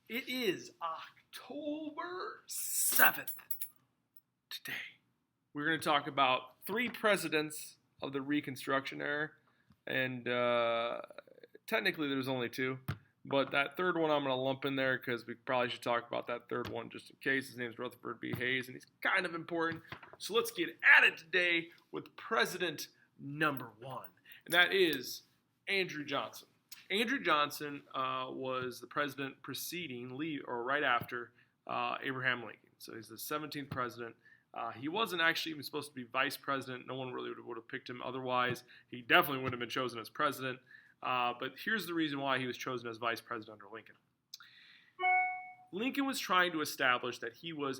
It is October 7th. Today, we're going to talk about 3 presidents of the Reconstruction era. And technically, there's only 2. But that third one I'm going to lump in there because we probably should talk about that third one just in case. His name's Rutherford B Hayes, and he's kind of important. So let's get at it today with President number 1. And that is Andrew Johnson. Andrew Johnson was the president preceding, or right after, Abraham Lincoln. So he's the 17th president. He wasn't actually even supposed to be vice president. No one really would have picked him otherwise. He definitely wouldn't have been chosen as president. But here's the reason why he was chosen as vice president under Lincoln. Lincoln was trying to establish that he was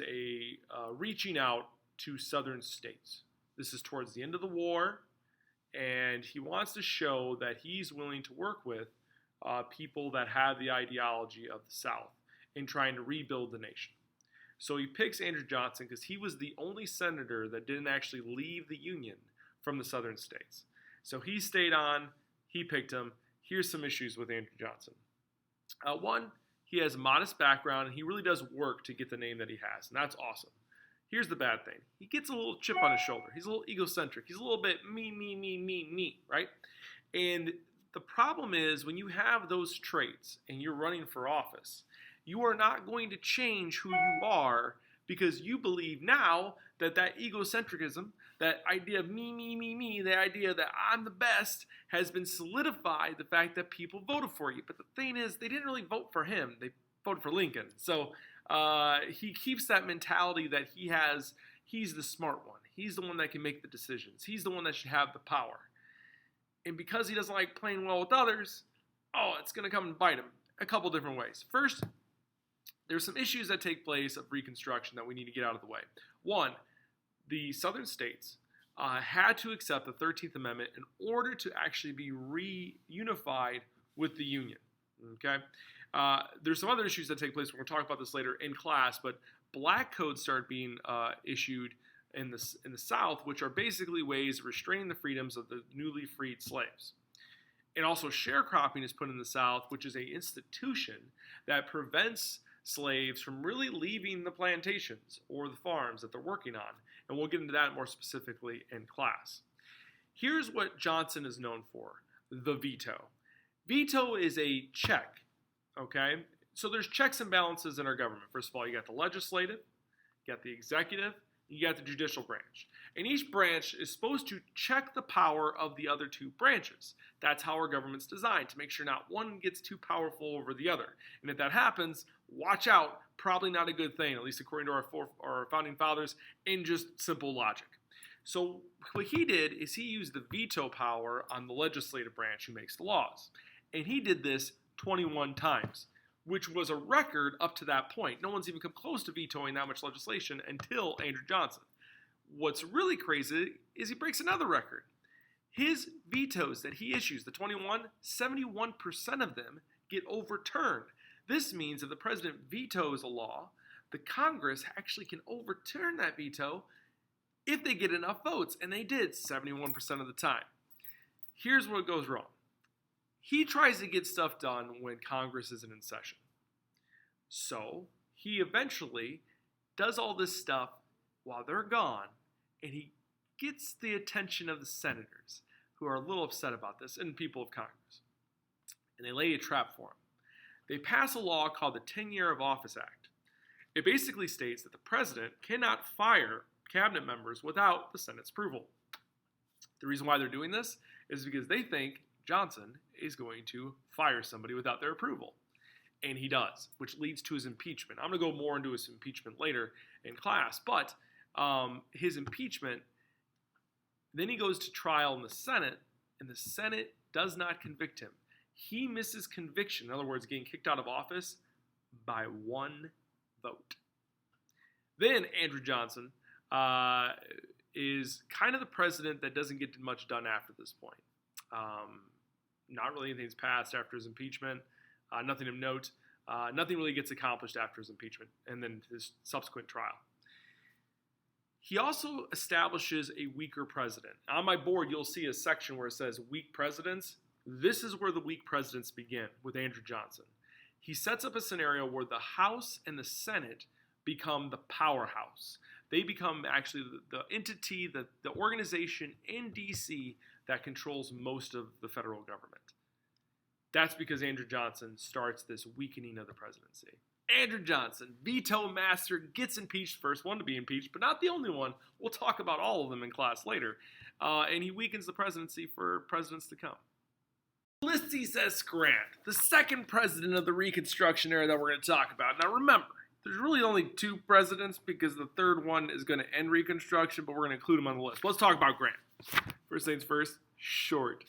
reaching out to southern states. This is towards the end of the war, and he wants to show that he's willing to work with people that have the ideology of the South in trying to rebuild the nation. So he picks Andrew Johnson because he was the only senator that didn't actually leave the Union from the southern states. So he stayed on. He picked him. Here's some issues with Andrew Johnson. One, he has a modest background, and he really does work to get the name that he has, and that's awesome. Here's the bad thing. He gets a little chip on his shoulder. He's a little egocentric. He's a little bit me, right? And the problem is when you have those traits and you're running for office, you are not going to change who you are because you believe now that egocentrism, that idea of me, the idea that I'm the best, has been solidified, the fact that people voted for you. But the thing is, they didn't really vote for him. They voted for Lincoln. So he keeps that mentality that he's the smart one. He's the one that can make the decisions. He's the one that should have the power. And because he doesn't like playing well with others, it's going to come and bite him a couple different ways. First, there's some issues that take place of Reconstruction that we need to get out of the way. One, the southern states had to accept the 13th Amendment in order to actually be reunified with the Union. Okay? There's some other issues that take place. We're going to talk about this later in class, but black codes started being issued in the South, which are basically ways of restraining the freedoms of the newly freed slaves. And also sharecropping is put in the South, which is an institution that prevents slaves from really leaving the plantations or the farms that they're working on. And we'll get into that more specifically in class. Here's what Johnson is known for: the veto. Veto is a check, okay? So there's checks and balances in our government. First of all, you got the legislative, you got the executive, you got the judicial branch. And each branch is supposed to check the power of the other 2 branches. That's how our government's designed, to make sure not one gets too powerful over the other. And if that happens, watch out. Probably not a good thing, at least according to our founding fathers, in just simple logic. So what he did is he used the veto power on the legislative branch who makes the laws. And he did this 21 times, which was a record up to that point. No one's even come close to vetoing that much legislation until Andrew Johnson. What's really crazy is he breaks another record. His vetoes that he issues, the 21, 71% of them get overturned. This means if the president vetoes a law, the Congress actually can overturn that veto if they get enough votes, and they did 71% of the time. Here's what goes wrong. He tries to get stuff done when Congress isn't in session. So he eventually does all this stuff while they're gone, and he gets the attention of the senators, who are a little upset about this, and people of Congress. And they lay a trap for him. They pass a law called the 10-Year of Office Act. It basically states that the president cannot fire cabinet members without the Senate's approval. The reason why they're doing this is because they think Johnson is going to fire somebody without their approval. And he does, which leads to his impeachment. I'm going to go more into his impeachment later in class, but his impeachment, then he goes to trial in the Senate, and the Senate does not convict him. He misses conviction, in other words, getting kicked out of office, by 1 vote. Then Andrew Johnson is kind of the president that doesn't get much done after this point. Not really anything's passed after his impeachment. Nothing of note. Nothing really gets accomplished after his impeachment and then his subsequent trial. He also establishes a weaker president. On my board, you'll see a section where it says weak presidents. This is where the weak presidents begin with Andrew Johnson. he sets up a scenario where the House and the Senate become the powerhouse. They become actually the entity, the organization in D.C. that controls most of the federal government. That's because Andrew Johnson starts this weakening of the presidency. Andrew Johnson, veto master, gets impeached, first one to be impeached, but not the only one. We'll talk about all of them in class later. And he weakens the presidency for presidents to come. Ulysses S. Grant, the second president of the Reconstruction era that we're going to talk about. Now remember, there's really only two presidents because the third one is going to end Reconstruction, but we're going to include him on the list. Let's talk about Grant. First things first, short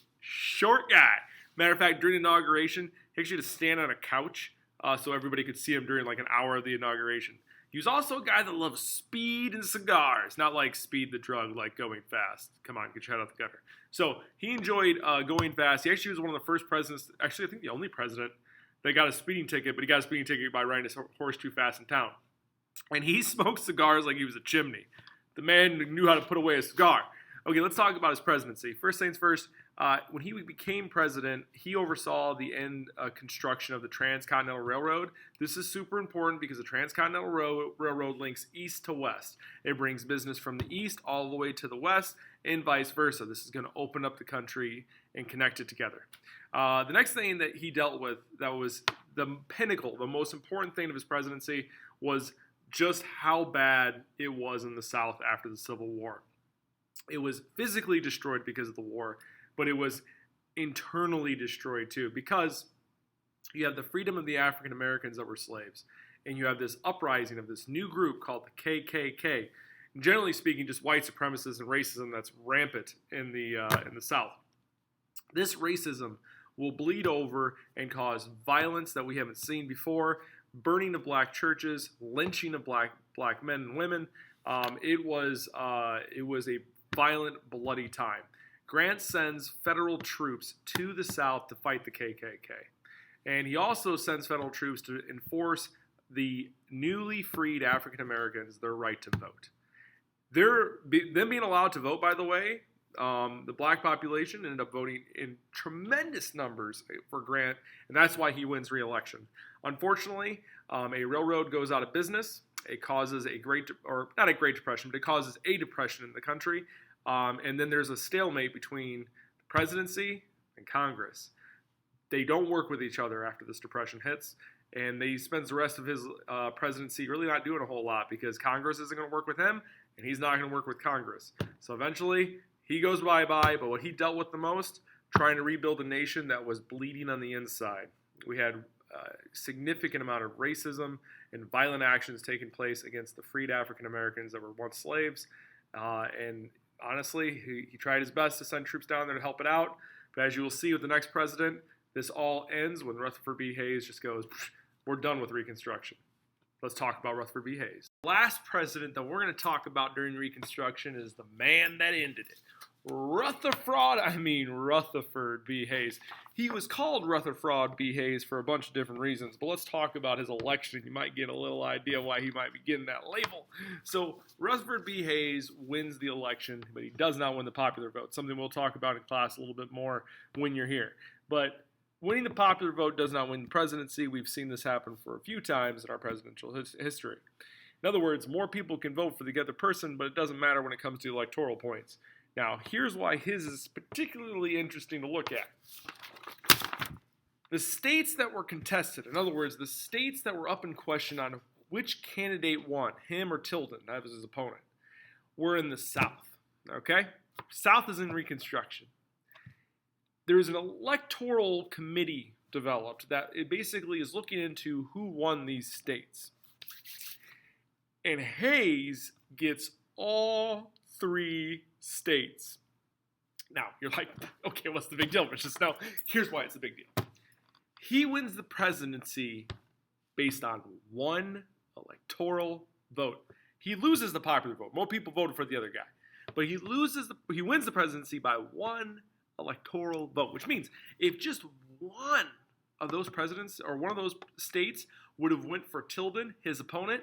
guy. Matter of fact, during the inauguration, he actually had to stand on a couch so everybody could see him during like an hour of the inauguration. He was also a guy that loved speed and cigars, not like speed the drug, like going fast. Come on, get your head out the gutter. So he enjoyed going fast. He actually was one of the first presidents, actually I think the only president that got a speeding ticket, but he got a speeding ticket by riding his horse too fast in town. And he smoked cigars like he was a chimney. The man knew how to put away a cigar. Okay, let's talk about his presidency. First things first, when he became president, he oversaw the end construction of the Transcontinental Railroad. This is super important because the Transcontinental Railroad links east to west. It brings business from the east all the way to the west and vice versa. This is going to open up the country and connect it together. The next thing that he dealt with that was the pinnacle, the most important thing of his presidency was just how bad it was in the South after the Civil War. It was physically destroyed because of the war, but it was internally destroyed too because you have the freedom of the African Americans that were slaves, and you have this uprising of this new group called the KKK. Generally speaking, just white supremacists and racism that's rampant in the South. This racism will bleed over and cause violence that we haven't seen before, burning of black churches, lynching of black men and women. It was a violent, bloody time. Grant sends federal troops to the South to fight the KKK. And he also sends federal troops to enforce the newly freed African Americans their right to vote. Them being allowed to vote, by the way, the black population ended up voting in tremendous numbers for Grant, and that's why he wins re-election. Unfortunately, a railroad goes out of business. It causes not a Great Depression, but it causes a depression in the country. And then there's a stalemate between the presidency and Congress. They don't work with each other after this depression hits, and he spends the rest of his presidency really not doing a whole lot because Congress isn't going to work with him, and he's not going to work with Congress. So eventually, he goes bye-bye, but what he dealt with the most, trying to rebuild a nation that was bleeding on the inside. We had a significant amount of racism and violent actions taking place against the freed African Americans that were once slaves. And honestly, he tried his best to send troops down there to help it out. But as you will see with the next president, this all ends when Rutherford B Hayes just goes, we're done with Reconstruction. Let's talk about Rutherford B Hayes. The last president that we're going to talk about during Reconstruction is the man that ended it. Rutherford B Hayes. He was called Rutherford B Hayes for a bunch of different reasons, but let's talk about his election. You might get a little idea why he might be getting that label. So Rutherford B Hayes wins the election, but he does not win the popular vote, something we'll talk about in class a little bit more when you're here. But winning the popular vote does not win the presidency. We've seen this happen for a few times in our presidential history. In other words, more people can vote for the other person, but it doesn't matter when it comes to electoral points. Now, here's why his is particularly interesting to look at. The states that were contested, in other words, the states that were up in question on which candidate won, him or Tilden, that was his opponent, were in the South, okay? South is in Reconstruction. There's an electoral committee developed that it basically is looking into who won these states. And Hayes gets all 3 states. Now, you're like, okay, what's the big deal? But just no, here's why it's a big deal. He wins the presidency based on one electoral vote. He loses the popular vote. More people voted for the other guy. But he wins the presidency by one electoral vote, which means if just one of those presidents or one of those states would have went for Tilden, his opponent,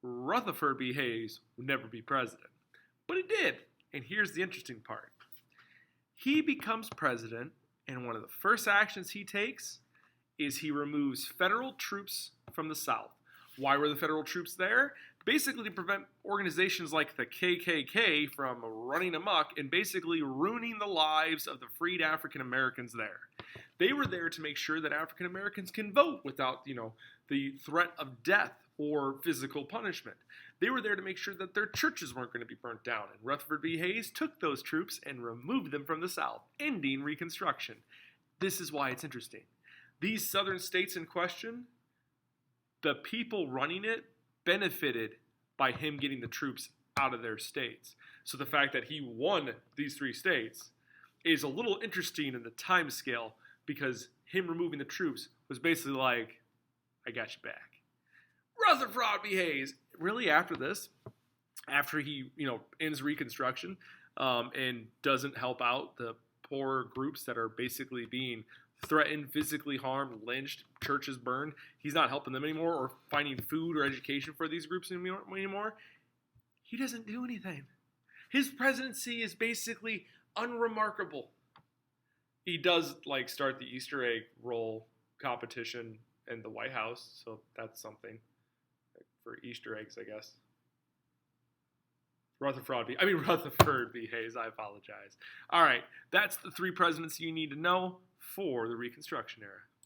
Rutherford B Hayes would never be president. But he did. And here's the interesting part. He becomes president, and one of the first actions he takes is he removes federal troops from the South. Why were the federal troops there? Basically to prevent organizations like the KKK from running amok and basically ruining the lives of the freed African Americans there. They were there to make sure that African Americans can vote without, the threat of death or physical punishment. They were there to make sure that their churches weren't going to be burnt down. And Rutherford B Hayes took those troops and removed them from the South, ending Reconstruction. This is why it's interesting. These southern states in question, the people running it benefited by him getting the troops out of their states. So the fact that he won these 3 states is a little interesting in the time scale, because him removing the troops was basically like, I got you back. Rutherford B Hayes, really after this, after he ends Reconstruction and doesn't help out the poor groups that are basically being threatened, physically harmed, lynched, churches burned, he's not helping them anymore or finding food or education for these groups anymore. He doesn't do anything. His presidency is basically unremarkable. He does start the Easter egg roll competition in the White House, so that's something for Easter eggs, I guess. Rutherford B Hayes, I apologize. All right, that's the 3 presidents you need to know for the Reconstruction era.